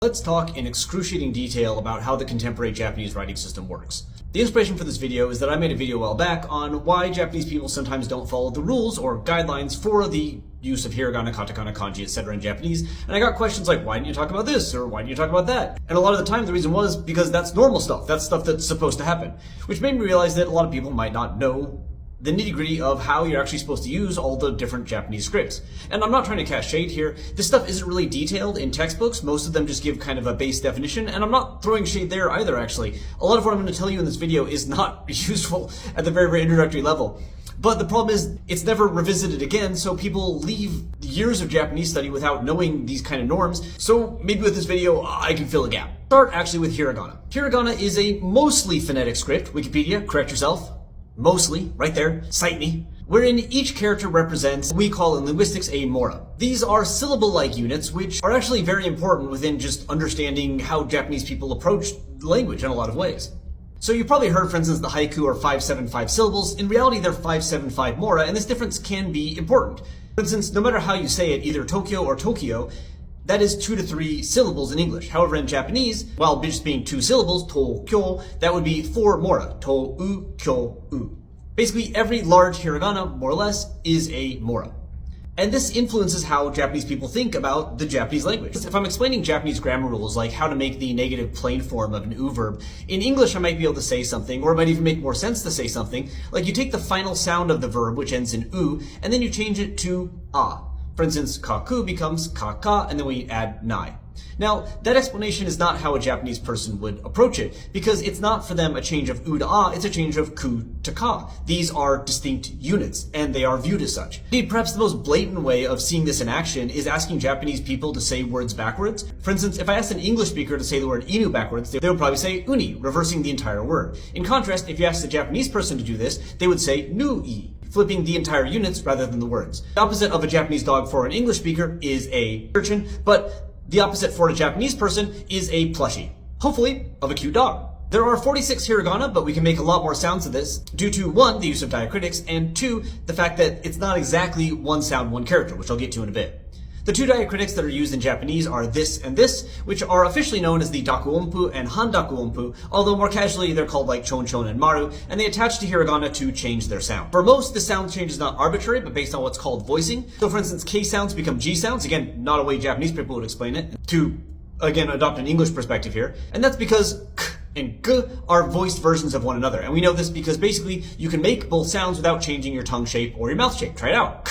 Let's talk in excruciating detail about how the contemporary Japanese writing system works. The inspiration for this video is that I made a video a while back on why Japanese people sometimes don't follow the rules or guidelines for the use of hiragana, katakana, kanji, etc. in Japanese, and I got questions like, why didn't you talk about this, or why didn't you talk about that? And a lot of the time the reason was because that's normal stuff, that's stuff that's supposed to happen, which made me realize that a lot of people might not know the nitty-gritty of how you're actually supposed to use all the different Japanese scripts. And I'm not trying to cast shade here. This stuff isn't really detailed in textbooks. Most of them just give kind of a base definition, and I'm not throwing shade there either, actually. A lot of what I'm going to tell you in this video is not useful at the very, very introductory level. But the problem is, it's never revisited again, so people leave years of Japanese study without knowing these kind of norms. So maybe with this video, I can fill a gap. Start actually with hiragana. Hiragana is a mostly phonetic script. Wikipedia, correct yourself. Mostly, right there, cite me, wherein each character represents what we call in linguistics a mora. These are syllable-like units, which are actually very important within just understanding how Japanese people approach language in a lot of ways. So you've probably heard, for instance, the haiku are 575 syllables. In reality, they're 575 mora, and this difference can be important. For instance, no matter how you say it, either Tokyo or Tokyo, that is 2 to 3 syllables in English. However, in Japanese, while just being 2 syllables, to-kyo, that would be 4 mora, to-u-kyo-u. Basically, every large hiragana, more or less, is a mora. And this influences how Japanese people think about the Japanese language. If I'm explaining Japanese grammar rules, like how to make the negative plain form of an u verb, in English I might be able to say something, or it might even make more sense to say something, like you take the final sound of the verb, which ends in u, and then you change it to a. For instance, kaku becomes kaka, and then we add nai. Now, that explanation is not how a Japanese person would approach it, because it's not for them a change of u to a, it's a change of ku to ka. These are distinct units, and they are viewed as such. Indeed, perhaps the most blatant way of seeing this in action is asking Japanese people to say words backwards. For instance, if I asked an English speaker to say the word inu backwards, they would probably say uni, reversing the entire word. In contrast, if you asked a Japanese person to do this, they would say nu-i, flipping the entire units rather than the words. The opposite of a Japanese dog for an English speaker is a urchin, but the opposite for a Japanese person is a plushie. Hopefully, of a cute dog. There are 46 hiragana, but we can make a lot more sounds of this due to 1, the use of diacritics, and 2, the fact that it's not exactly one sound, one character, which I'll get to in a bit. The 2 diacritics that are used in Japanese are this and this, which are officially known as the dakuonpu and handakuonpu, although more casually they're called like chon-chon and maru, and they attach to hiragana to change their sound. For most, the sound change is not arbitrary, but based on what's called voicing. So for instance, K sounds become G sounds, again, not a way Japanese people would explain it, to, again, adopt an English perspective here, and that's because k and g are voiced versions of one another. And we know this because basically you can make both sounds without changing your tongue shape or your mouth shape. Try it out.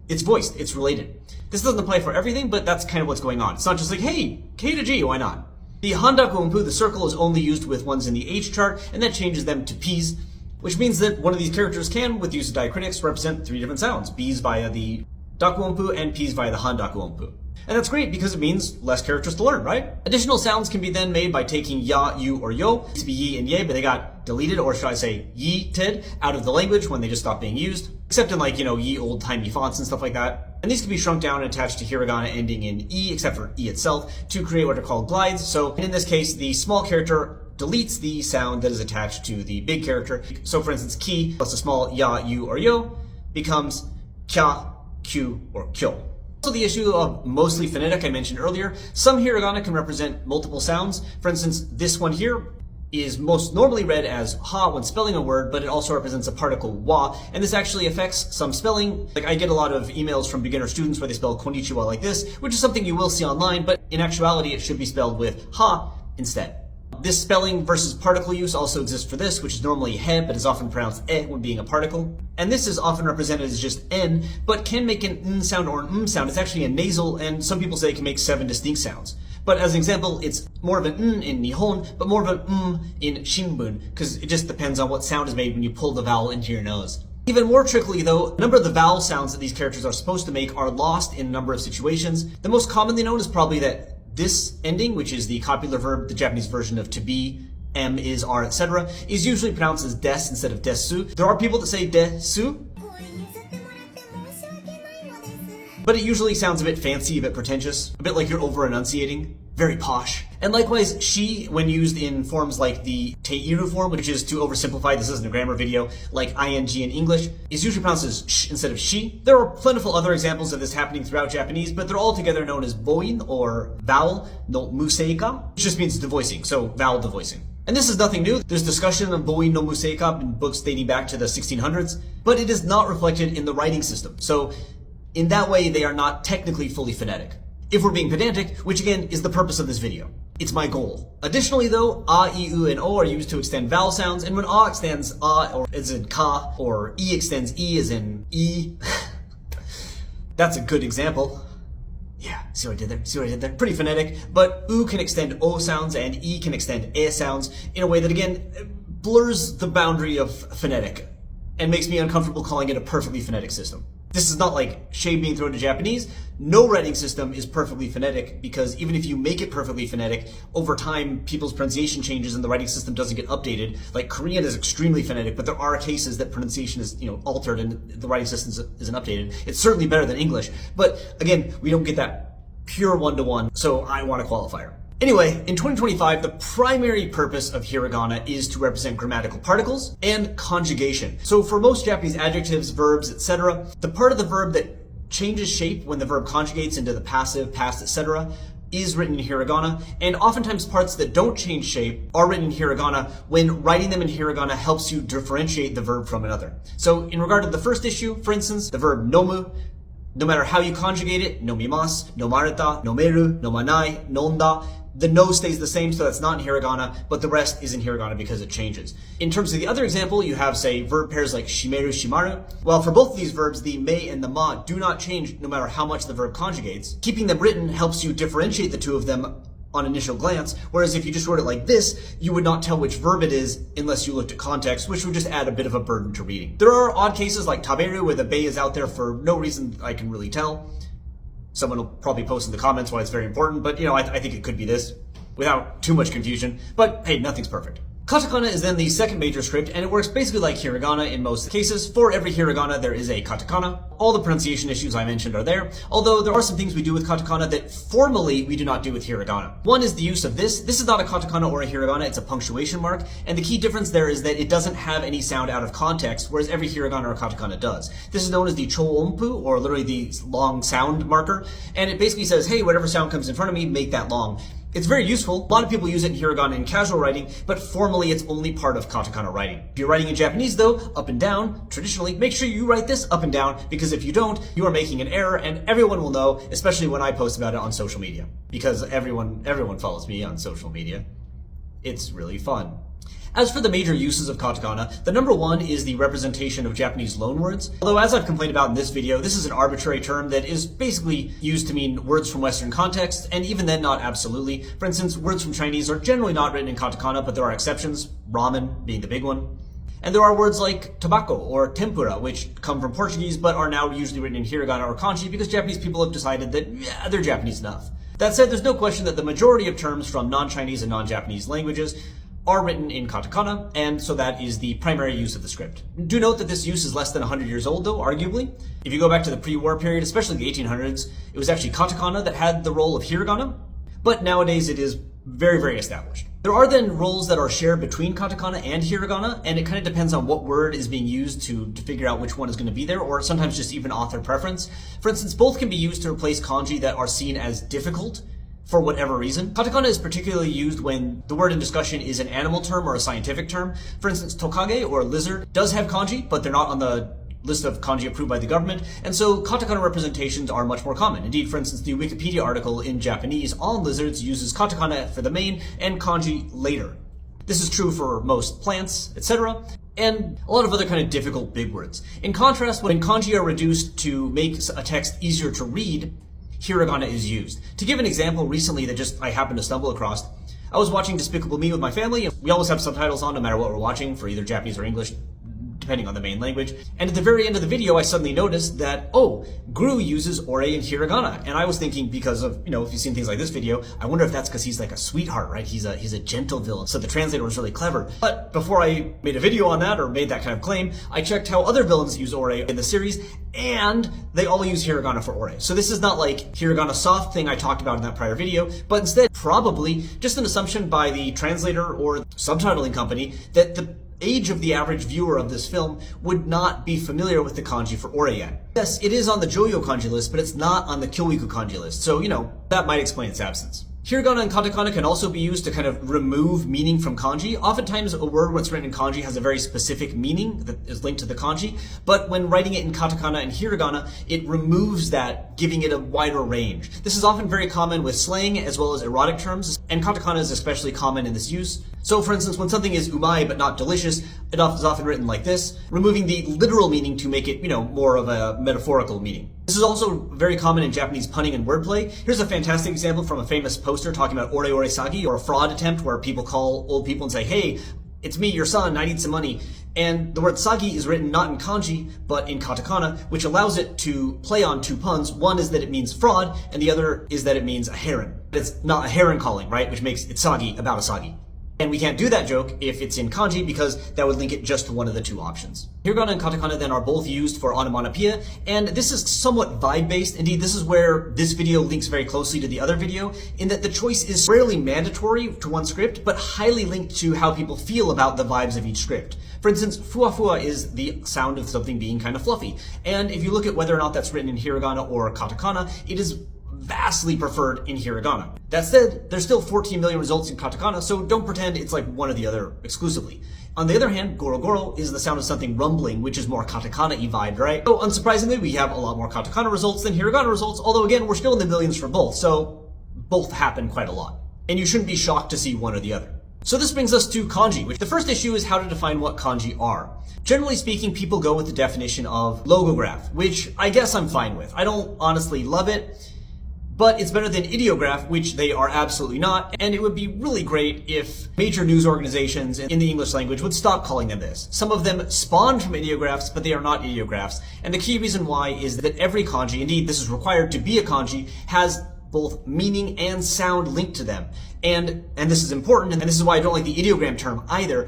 It's voiced, it's related. This doesn't apply for everything, but that's kind of what's going on. It's not just like, hey, K to G, why not? The handakuonpu, the circle, is only used with ones in the H chart, and that changes them to P's, which means that one of these characters can, with the use of diacritics, represent 3 different sounds. B's via the dakuonpu and P's via the handakuonpu. And that's great because it means less characters to learn, right? Additional sounds can be then made by taking ya, you, or yo. It used to be yi and ye, but they got deleted, or should I say yi-ted, out of the language when they just stopped being used. Except in like, ye old-timey fonts and stuff like that. And these can be shrunk down and attached to hiragana ending in e, except for e itself, to create what are called glides. So in this case, the small character deletes the sound that is attached to the big character. So for instance, ki plus a small ya, you, or yo becomes kya, kyu, or kyo. Also, the issue of mostly phonetic I mentioned earlier. Some hiragana can represent multiple sounds. For instance, this one here is most normally read as ha when spelling a word, but it also represents a particle wa, and this actually affects some spelling. Like I get a lot of emails from beginner students where they spell konnichiwa like this, which is something you will see online, but in actuality it should be spelled with ha instead. This spelling versus particle use also exists for this, which is normally he, but is often pronounced e when being a particle. And this is often represented as just n, but can make an n sound or an sound. It's actually a nasal, and some people say it can make 7 distinct sounds. But as an example, it's more of an n in Nihon, but more of an in Shinbun, because it just depends on what sound is made when you pull the vowel into your nose. Even more trickily though, a number of the vowel sounds that these characters are supposed to make are lost in a number of situations. The most commonly known is probably that this ending, which is the copular verb, the Japanese version of to be, am, is, are, etc., is usually pronounced as des instead of desu. There are people that say desu, but it usually sounds a bit fancy, a bit pretentious, a bit like you're over enunciating. very posh. And likewise, she, when used in forms like the teiru form, which is to oversimplify, this isn't a grammar video, like ing in English, is usually pronounced as sh instead of she. There are plentiful other examples of this happening throughout Japanese, but they're all together known as boin, or vowel no museika, which just means devoicing, so vowel devoicing. And this is nothing new. There's discussion of boin no museika in books dating back to the 1600s, but it is not reflected in the writing system. So in that way, they are not technically fully phonetic. If we're being pedantic, which again is the purpose of this video. It's my goal. Additionally though, a, I, u, and o are used to extend vowel sounds, and when a extends a or as in ka, or e extends e as in e, that's a good example. Yeah, see what I did there? See what I did there? Pretty phonetic, but u can extend o sounds and e can extend e sounds in a way that again blurs the boundary of phonetic and makes me uncomfortable calling it a perfectly phonetic system. This is not like shade being thrown to Japanese. No writing system is perfectly phonetic because even if you make it perfectly phonetic, over time people's pronunciation changes and the writing system doesn't get updated. Like Korean is extremely phonetic, but there are cases that pronunciation is, altered and the writing system isn't updated. It's certainly better than English, but again, we don't get that pure one-to-one, so I want a qualifier. Anyway, in 2025, the primary purpose of hiragana is to represent grammatical particles and conjugation. So for most Japanese adjectives, verbs, etc., the part of the verb that changes shape when the verb conjugates into the passive, past, etc., is written in hiragana, and oftentimes parts that don't change shape are written in hiragana when writing them in hiragana helps you differentiate the verb from another. So in regard to the first issue, for instance, the verb nomu, no matter how you conjugate it, nomimasu, nomareta, nomeru, nomanai, nonda, the no stays the same, so that's not in hiragana, but the rest is in hiragana because it changes. In terms of the other example, you have, say, verb pairs like shimeru, shimaru. Well, for both of these verbs, the me and the ma do not change no matter how much the verb conjugates. Keeping them written helps you differentiate the two of them on initial glance, whereas if you just wrote it like this, you would not tell which verb it is unless you looked at context, which would just add a bit of a burden to reading. There are odd cases like taberu, where the be is out there for no reason I can really tell. Someone will probably post in the comments why it's very important, but I think it could be this without too much confusion. But hey, nothing's perfect. Katakana is then the second major script, and it works basically like hiragana in most cases. For every hiragana, there is a katakana. All the pronunciation issues I mentioned are there, although there are some things we do with katakana that formally we do not do with hiragana. One is the use of this. This is not a katakana or a hiragana, it's a punctuation mark, and the key difference there is that it doesn't have any sound out of context, whereas every hiragana or katakana does. This is known as the choonpu, or literally the long sound marker, and it basically says, hey, whatever sound comes in front of me, make that long. It's very useful. A lot of people use it in hiragana in casual writing, but formally it's only part of katakana writing. If you're writing in Japanese though, up and down, traditionally, make sure you write this up and down, because if you don't, you are making an error, and everyone will know, especially when I post about it on social media. Because everyone follows me on social media. It's really fun. As for the major uses of katakana, the number one is the representation of Japanese loanwords. Although, as I've complained about in this video, this is an arbitrary term that is basically used to mean words from Western contexts, and even then not absolutely. For instance, words from Chinese are generally not written in katakana, but there are exceptions, ramen being the big one. And there are words like tobacco or tempura, which come from Portuguese, but are now usually written in hiragana or kanji because Japanese people have decided that, yeah, they're Japanese enough. That said, there's no question that the majority of terms from non-Chinese and non-Japanese languages are written in katakana, and so that is the primary use of the script. Do note that this use is less than 100 years old though, arguably. If you go back to the pre-war period, especially the 1800s, it was actually katakana that had the role of hiragana, but nowadays it is very, very established. There are then roles that are shared between katakana and hiragana, and it kind of depends on what word is being used to figure out which one is going to be there, or sometimes just even author preference. For instance, both can be used to replace kanji that are seen as difficult for whatever reason. Katakana is particularly used when the word in discussion is an animal term or a scientific term. For instance, tokage, or lizard, does have kanji, but they're not on the list of kanji approved by the government, and so katakana representations are much more common. Indeed, for instance, the Wikipedia article in Japanese on lizards uses katakana for the main and kanji later. This is true for most plants, etc., and a lot of other kind of difficult big words. In contrast, when kanji are reduced to make a text easier to read, hiragana is used. To give an example recently that I happened to stumble across, I was watching Despicable Me with my family, and we always have subtitles on no matter what we're watching, for either Japanese or English, depending on the main language. And at the very end of the video, I suddenly noticed that, oh, Gru uses ore in hiragana. And I was thinking, because of, if you've seen things like this video, I wonder if that's because he's like a sweetheart, right? He's a gentle villain. So the translator was really clever. But before I made a video on that or made that kind of claim, I checked how other villains use ore in the series, and they all use hiragana for ore. So this is not like hiragana soft thing I talked about in that prior video, but instead probably just an assumption by the translator or subtitling company that the age of the average viewer of this film would not be familiar with the kanji for ore yet. Yes, it is on the Joyo kanji list, but it's not on the Kyoiku kanji list, so that might explain its absence. Hiragana and katakana can also be used to kind of remove meaning from kanji. Oftentimes a word when it's written in kanji has a very specific meaning that is linked to the kanji, but when writing it in katakana and hiragana, it removes that, giving it a wider range. This is often very common with slang as well as erotic terms, and katakana is especially common in this use. So for instance, when something is umai but not delicious, it is often written like this, removing the literal meaning to make it, more of a metaphorical meaning. This is also very common in Japanese punning and wordplay. Here's a fantastic example from a famous poster talking about ore sagi, or a fraud attempt where people call old people and say, hey, it's me, your son, I need some money. And the word sagi is written not in kanji, but in katakana, which allows it to play on two puns. One is that it means fraud, and the other is that it means a heron. It's not a heron calling, right? Which makes it sagi about a sagi. And we can't do that joke if it's in kanji because that would link it just to one of the two options. Hiragana and katakana then are both used for onomatopoeia, and this is somewhat vibe-based. Indeed, this is where this video links very closely to the other video, in that the choice is rarely mandatory to one script, but highly linked to how people feel about the vibes of each script. For instance, fua is the sound of something being kind of fluffy. And if you look at whether or not that's written in hiragana or katakana, it is vastly preferred in hiragana. That said, there's still 14 million results in katakana, so don't pretend it's like one or the other exclusively. On the other hand, goro is the sound of something rumbling, which is more katakana-y vibe, right? So unsurprisingly, we have a lot more katakana results than hiragana results, although again, we're still in the millions for both, so both happen quite a lot. And you shouldn't be shocked to see one or the other. So this brings us to kanji, which the first issue is how to define what kanji are. Generally speaking, people go with the definition of logograph, which I guess I'm fine with. I don't honestly love it, but it's better than ideograph, which they are absolutely not, and it would be really great if major news organizations in the English language would stop calling them this. Some of them spawn from ideographs, but they are not ideographs, and the key reason why is that every kanji, indeed this is required to be a kanji, has both meaning and sound linked to them. And this is important, and this is why I don't like the ideogram term either.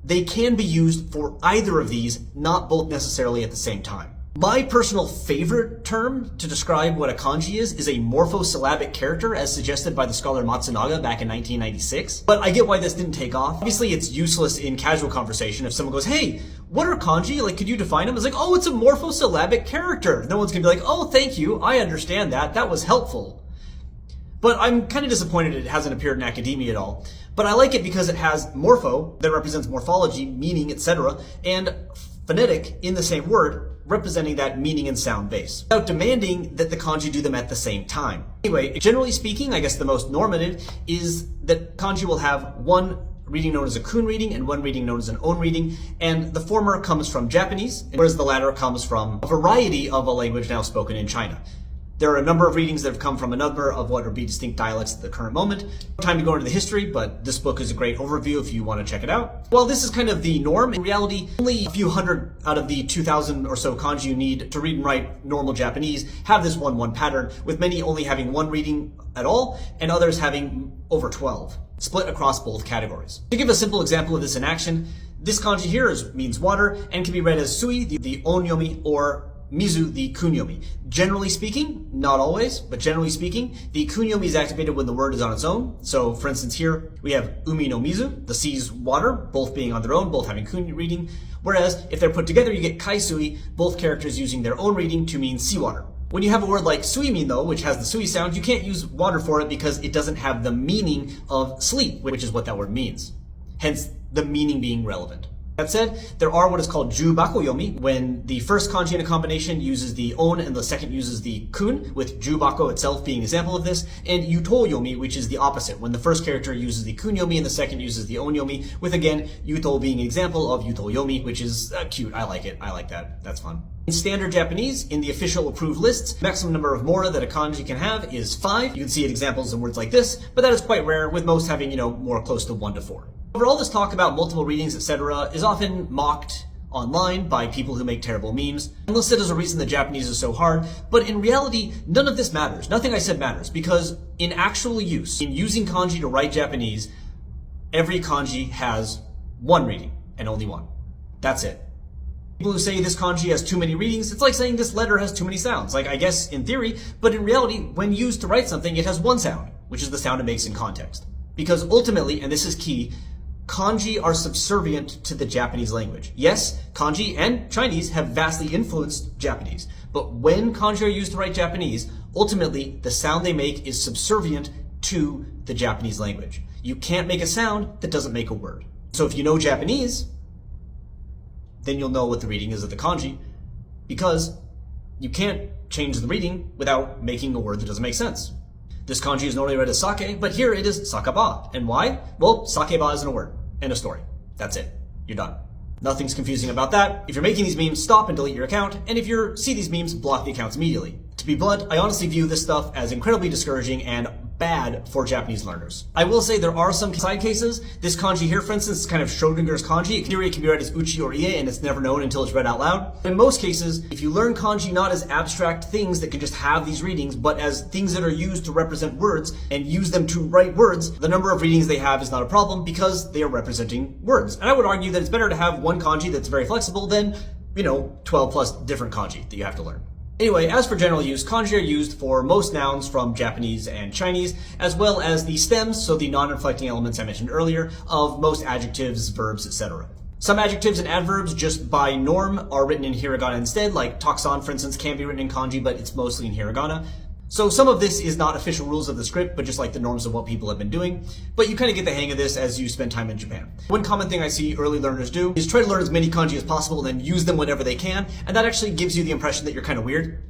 They can be used for either of these, not both necessarily at the same time. My personal favorite term to describe what a kanji is a morphosyllabic character, as suggested by the scholar Matsunaga back in 1996. But I get why this didn't take off. Obviously, it's useless in casual conversation if someone goes, hey, what are kanji? Like, could you define them? It's like, oh, it's a morphosyllabic character. No one's gonna be like, oh, thank you, I understand that. That was helpful. But I'm kind of disappointed it hasn't appeared in academia at all. But I like it because it has morpho, that represents morphology, meaning, etc., and phonetic in the same word, representing that meaning and sound base, without demanding that the kanji do them at the same time. Anyway, generally speaking, I guess the most normative is that kanji will have one reading known as a kun reading and one reading known as an on reading, and the former comes from Japanese, whereas the latter comes from a variety of a language now spoken in China. There are a number of readings that have come from a number of what would be distinct dialects at the current moment. No time to go into the history, but this book is a great overview if you want to check it out. While this is kind of the norm, in reality, only a few hundred out of the 2,000 or so kanji you need to read and write normal Japanese have this 1-1 pattern, with many only having one reading at all, and others having over 12, split across both categories. To give a simple example of this in action, this kanji here means water, and can be read as sui, the onyomi, or mizu, the kunyomi. Generally speaking, not always, but generally speaking, the kunyomi is activated when the word is on its own. So for instance here, we have umi no mizu, the sea's water, both being on their own, both having kun reading. Whereas if they're put together, you get kaisui, both characters using their own reading to mean seawater. When you have a word like suimin though, which has the sui sound, you can't use water for it because it doesn't have the meaning of sleep, which is what that word means. Hence, the meaning being relevant. That said, there are what is called ju bakoyomi, when the first kanji in a combination uses the on and the second uses the kun, with ju bako itself being an example of this, and yutoyomi, which is the opposite, when the first character uses the kunyomi and the second uses the onyomi, with again, yuto being an example of yutoyomi, which is cute. I like it. I like that. That's fun. In standard Japanese, in the official approved lists, maximum number of mora that a kanji can have is 5. You can see examples in words like this, but that is quite rare, with most having, more close to 1 to 4. Over all this talk about multiple readings, etc., is often mocked online by people who make terrible memes, and listed as a reason that Japanese is so hard, but in reality, none of this matters. Nothing I said matters, because in actual use, in using kanji to write Japanese, every kanji has one reading, and only one. That's it. People who say this kanji has too many readings, it's like saying this letter has too many sounds. Like, I guess in theory, but in reality, when used to write something, it has one sound, which is the sound it makes in context. Because ultimately, and this is key, kanji are subservient to the Japanese language. Yes, kanji and Chinese have vastly influenced Japanese, but when kanji are used to write Japanese, ultimately the sound they make is subservient to the Japanese language. You can't make a sound that doesn't make a word. So if you know Japanese, then you'll know what the reading is of the kanji, because you can't change the reading without making a word that doesn't make sense. This kanji is normally read as sake, but here it is sakaba. And why? Well, sakeba isn't a word. End of story. That's it. You're done. Nothing's confusing about that. If you're making these memes, stop and delete your account. And if you see these memes, block the accounts immediately. To be blunt, I honestly view this stuff as incredibly discouraging and bad for Japanese learners. I will say there are some side cases. This kanji here, for instance, is kind of Schrödinger's kanji. In theory, it can be read as uchi or ie, and it's never known until it's read out loud. In most cases, if you learn kanji not as abstract things that can just have these readings, but as things that are used to represent words and use them to write words, the number of readings they have is not a problem because they are representing words. And I would argue that it's better to have one kanji that's very flexible than, 12 plus different kanji that you have to learn. Anyway, as for general use, kanji are used for most nouns from Japanese and Chinese, as well as the stems, so the non-inflecting elements I mentioned earlier, of most adjectives, verbs, etc. Some adjectives and adverbs, just by norm, are written in hiragana instead, like taksan, for instance, can be written in kanji, but it's mostly in hiragana. So some of this is not official rules of the script, but just like the norms of what people have been doing. But you kind of get the hang of this as you spend time in Japan. One common thing I see early learners do is try to learn as many kanji as possible and then use them whenever they can, and that actually gives you the impression that you're kind of weird.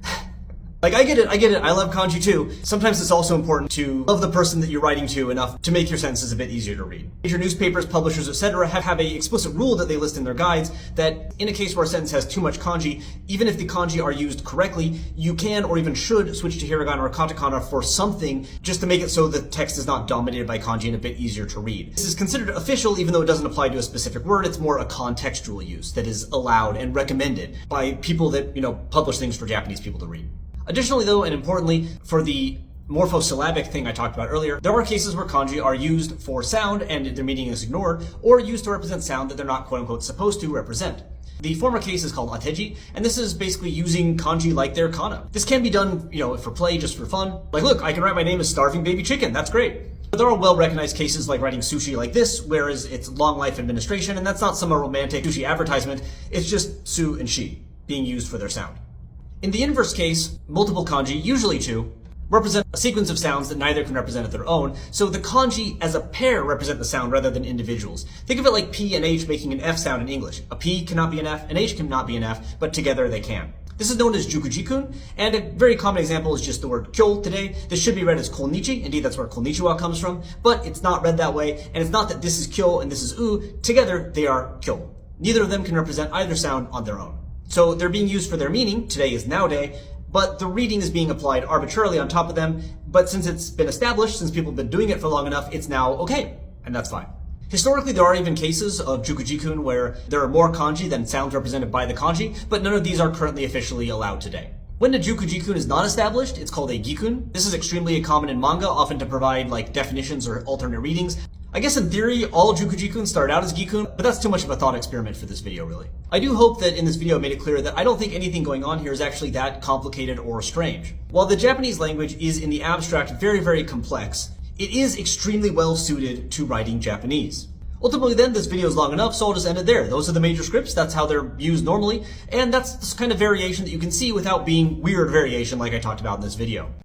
Like, I get it, I love kanji too. Sometimes it's also important to love the person that you're writing to enough to make your sentences a bit easier to read. Major newspapers, publishers, etc. have a explicit rule that they list in their guides that in a case where a sentence has too much kanji, even if the kanji are used correctly, you can or even should switch to hiragana or katakana for something just to make it so the text is not dominated by kanji and a bit easier to read. This is considered official even though it doesn't apply to a specific word. It's more a contextual use that is allowed and recommended by people that, publish things for Japanese people to read. Additionally, though, and importantly, for the morphosyllabic thing I talked about earlier, there are cases where kanji are used for sound and their meaning is ignored, or used to represent sound that they're not quote-unquote supposed to represent. The former case is called Ateji, and this is basically using kanji like their kana. This can be done, for play, just for fun. Like, look, I can write my name as starving baby chicken, that's great. But there are well-recognized cases like writing sushi like this, whereas it's long life administration, and that's not some romantic sushi advertisement, it's just su and shi being used for their sound. In the inverse case, multiple kanji, usually two, represent a sequence of sounds that neither can represent of their own, so the kanji as a pair represent the sound rather than individuals. Think of it like P and H making an F sound in English. A P cannot be an F, an H cannot be an F, but together they can. This is known as jukujikun, and a very common example is just the word kyo today. This should be read as konnichi, indeed that's where konnichiwa comes from, but it's not read that way, and it's not that this is kyo and this is u, together they are kyo. Neither of them can represent either sound on their own. So they're being used for their meaning, today is nowadays, but the reading is being applied arbitrarily on top of them, but since it's been established, since people have been doing it for long enough, it's now okay, and that's fine. Historically, there are even cases of jukujikun where there are more kanji than sounds represented by the kanji, but none of these are currently officially allowed today. When the jukujikun is not established, it's called a gikun. This is extremely common in manga, often to provide definitions or alternate readings. I guess in theory, all jukujikun start out as gikun, but that's too much of a thought experiment for this video, really. I do hope that in this video I made it clear that I don't think anything going on here is actually that complicated or strange. While the Japanese language is in the abstract very, very complex, it is extremely well suited to writing Japanese. Ultimately then, this video is long enough, so I'll just end it there. Those are the major scripts, that's how they're used normally, and that's this kind of variation that you can see without being weird variation like I talked about in this video.